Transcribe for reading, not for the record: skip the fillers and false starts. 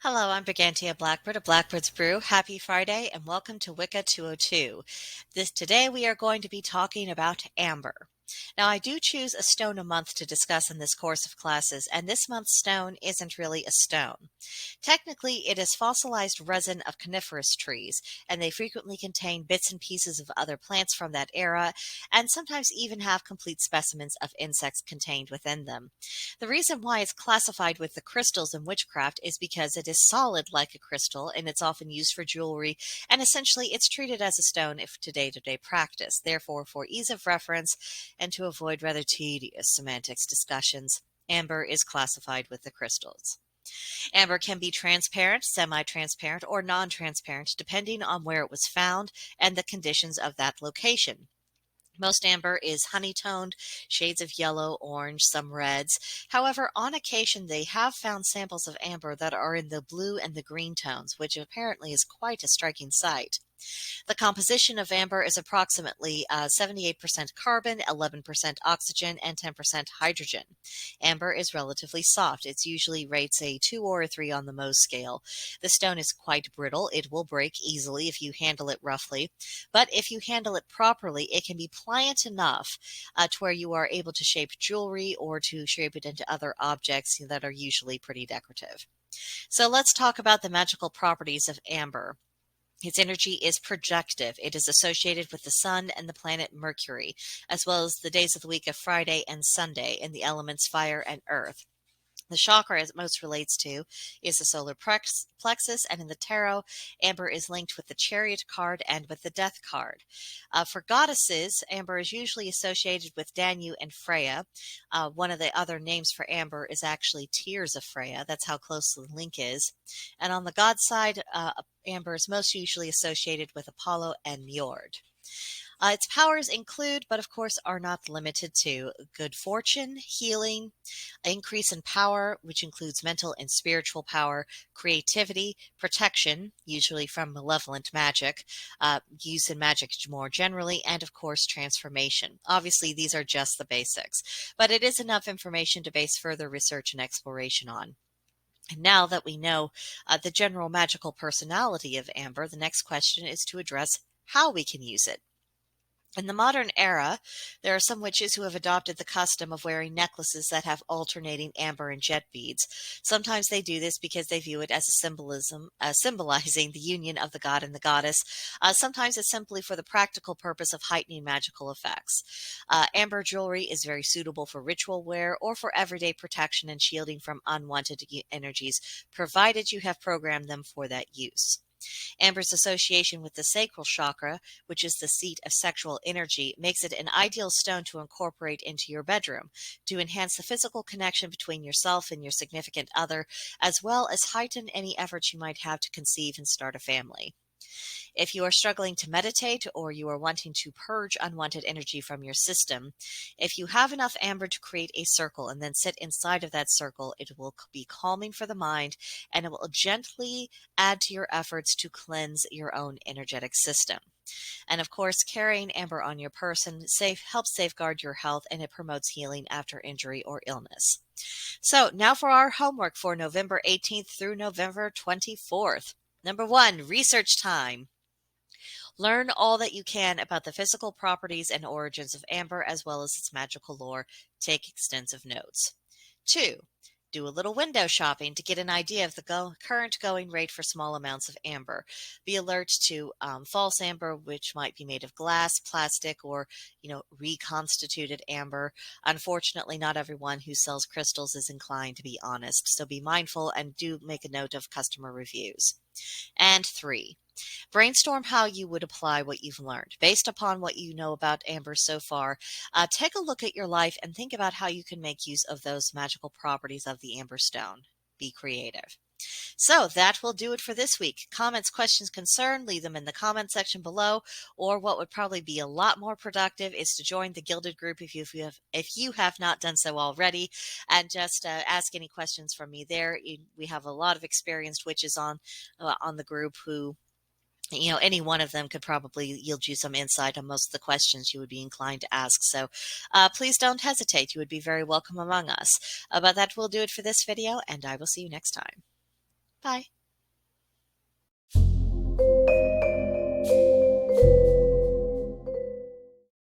Hello, I'm Brigantia Blackbird of Blackbird's Brew. Happy Friday and welcome to Wicca 202. Today we are going to be talking about amber. Now I do choose a stone a month to discuss in this course of classes, and this month's stone isn't really a stone. Technically, it is fossilized resin of coniferous trees, and they frequently contain bits and pieces of other plants from that era, and sometimes even have complete specimens of insects contained within them. The reason why it's classified with the crystals in witchcraft is because it is solid like a crystal and it's often used for jewelry, and essentially it's treated as a stone if to day-to-day practice. Therefore, for ease of reference and to avoid rather tedious semantics discussions, amber is classified with the crystals. Amber can be transparent, semi-transparent, or non-transparent depending on where it was found and the conditions of that location. Most amber is honey-toned, shades of yellow, orange, some reds. However, on occasion they have found samples of amber that are in the blue and the green tones, which apparently is quite a striking sight. The composition of amber is approximately 78% carbon, 11% oxygen, and 10% hydrogen. Amber is relatively soft. It usually rates a 2 or a 3 on the Mohs scale. The stone is quite brittle. It will break easily if you handle it roughly, but if you handle it properly, it can be pliant enough to where you are able to shape jewelry or to shape it into other objects that are usually pretty decorative. So let's talk about the magical properties of amber. Its energy is projective. It is associated with the sun and the planet Mercury, as well as the days of the week of Friday and Sunday, and the elements fire and earth. The chakra it most relates to is the solar plexus, and in the tarot, amber is linked with the chariot card and with the death card. For goddesses, amber is usually associated with Danu and Freya. One of the other names for amber is actually Tears of Freya. That's how close the link is. And on the god side, amber is most usually associated with Apollo and Njord. Its powers include, but of course are not limited to, good fortune, healing, increase in power, which includes mental and spiritual power, creativity, protection, usually from malevolent magic, use in magic more generally, and of course transformation. Obviously, these are just the basics, but it is enough information to base further research and exploration on. And now that we know the general magical personality of amber, the next question is to address how we can use it. In the modern era, there are some witches who have adopted the custom of wearing necklaces that have alternating amber and jet beads. Sometimes they do this because they view it as a symbolizing the union of the god and the goddess. Sometimes it's simply for the practical purpose of heightening magical effects. Amber jewelry is very suitable for ritual wear or for everyday protection and shielding from unwanted energies, provided you have programmed them for that use. Amber's association with the sacral chakra, which is the seat of sexual energy, makes it an ideal stone to incorporate into your bedroom to enhance the physical connection between yourself and your significant other, as well as heighten any efforts you might have to conceive and start a family. If you are struggling to meditate or you are wanting to purge unwanted energy from your system, if you have enough amber to create a circle and then sit inside of that circle, it will be calming for the mind and it will gently add to your efforts to cleanse your own energetic system. And of course, carrying amber on your person helps safeguard your health, and it promotes healing after injury or illness. So now for our homework for November 18th through November 24th. Number 1, research time. Learn all that you can about the physical properties and origins of amber as well as its magical lore. Take extensive notes. 2. Do a little window shopping to get an idea of the current going rate for small amounts of amber. Be alert to false amber, which might be made of glass, plastic, or reconstituted amber. Unfortunately, not everyone who sells crystals is inclined to be honest, so be mindful and do make a note of customer reviews. And 3. Brainstorm how you would apply what you've learned. Based upon what you know about amber so far, take a look at your life and think about how you can make use of those magical properties of the amber stone. Be creative. So that will do it for this week. Comments, questions, concern, leave them in the comment section below, or what would probably be a lot more productive is to join the Gilded group if you have not done so already, and just ask any questions from me there. We have a lot of experienced witches on the group who any one of them could probably yield you some insight on most of the questions you would be inclined to ask. So please don't hesitate. You would be very welcome among us. But that will do it for this video, and I will see you next time. Bye.